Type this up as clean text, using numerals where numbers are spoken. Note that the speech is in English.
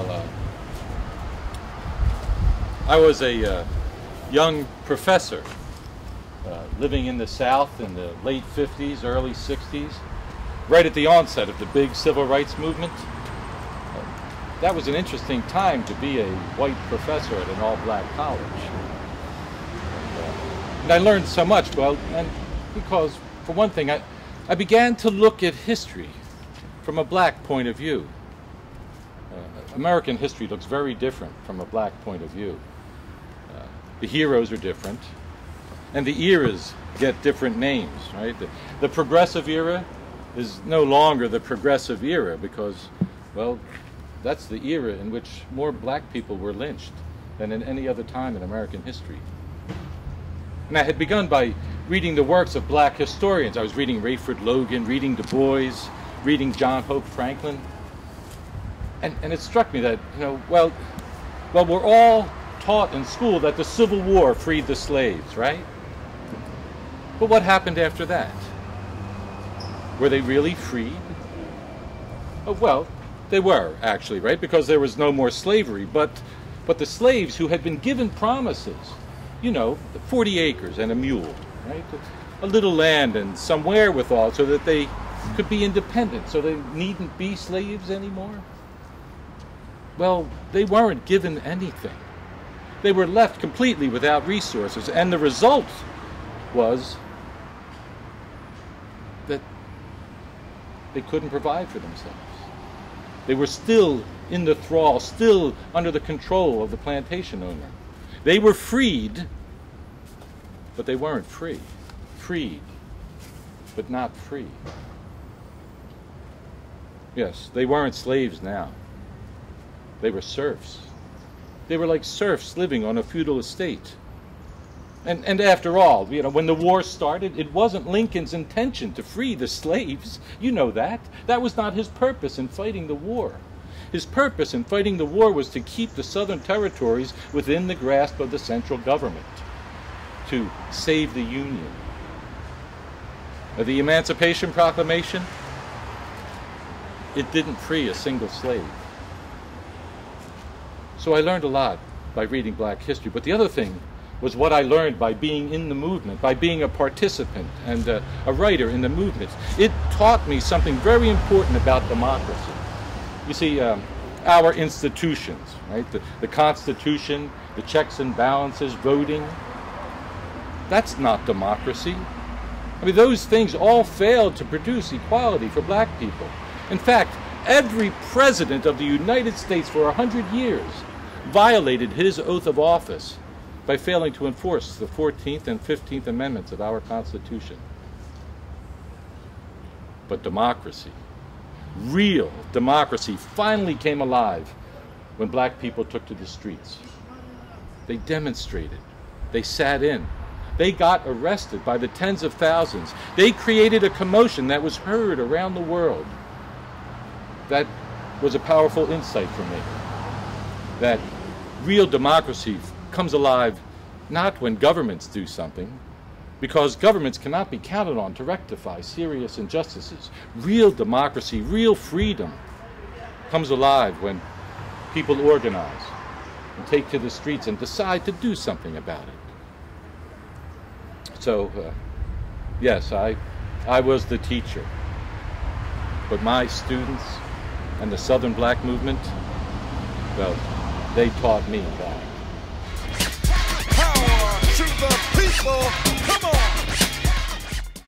Well, I was a young professor living in the South in the late 50s, early 60s, right at the onset of the big civil rights movement. That was an interesting time to be a white professor at an all-black college. And I learned so much, well, and because, for one thing, I began to look at history from a black point of view. American history looks very different from a black point of view. The heroes are different, and the eras get different names, right? The progressive era is no longer the progressive era because, well, that's the era in which more black people were lynched than in any other time in American history. And I had begun by reading the works of black historians. I was reading Rayford Logan, reading Du Bois, reading John Hope Franklin. And it struck me that, you know, well, we're all taught in school that the Civil War freed the slaves, right? But what happened after that? Were they really freed? Oh, well, they were, actually, right? Because there was no more slavery. But the slaves who had been given promises, you know, 40 acres and a mule, right? A little land and some wherewithal so that they could be independent, so they needn't be slaves anymore. Well, they weren't given anything. They were left completely without resources, and the result was that they couldn't provide for themselves. They were still in the thrall, still under the control of the plantation owner. They were freed, but they weren't free. Freed, but not free. Yes, they weren't slaves now. They were serfs. They were like serfs living on a feudal estate. And after all, you know, when the war started, it wasn't Lincoln's intention to free the slaves. You know that. That was not his purpose in fighting the war. His purpose in fighting the war was to keep the southern territories within the grasp of the central government, to save the Union. The Emancipation Proclamation, it didn't free a single slave. So I learned a lot by reading black history. But the other thing was what I learned by being in the movement, by being a participant and a writer in the movement. It taught me something very important about democracy. You see, our institutions, right? The Constitution, the checks and balances, voting, that's not democracy. I mean, those things all failed to produce equality for black people. In fact, every president of the United States for 100 years violated his oath of office by failing to enforce the 14th and 15th Amendments of our Constitution. But democracy, real democracy, finally came alive when black people took to the streets. They demonstrated. They sat in. They got arrested by the tens of thousands. They created a commotion that was heard around the world. That was a powerful insight for me. That real democracy comes alive not when governments do something, because governments cannot be counted on to rectify serious injustices. Real democracy, real freedom comes alive when people organize and take to the streets and decide to do something about it. So, yes, I was the teacher, but my students and the Southern Black Movement, well, they taught me that. Power to the people.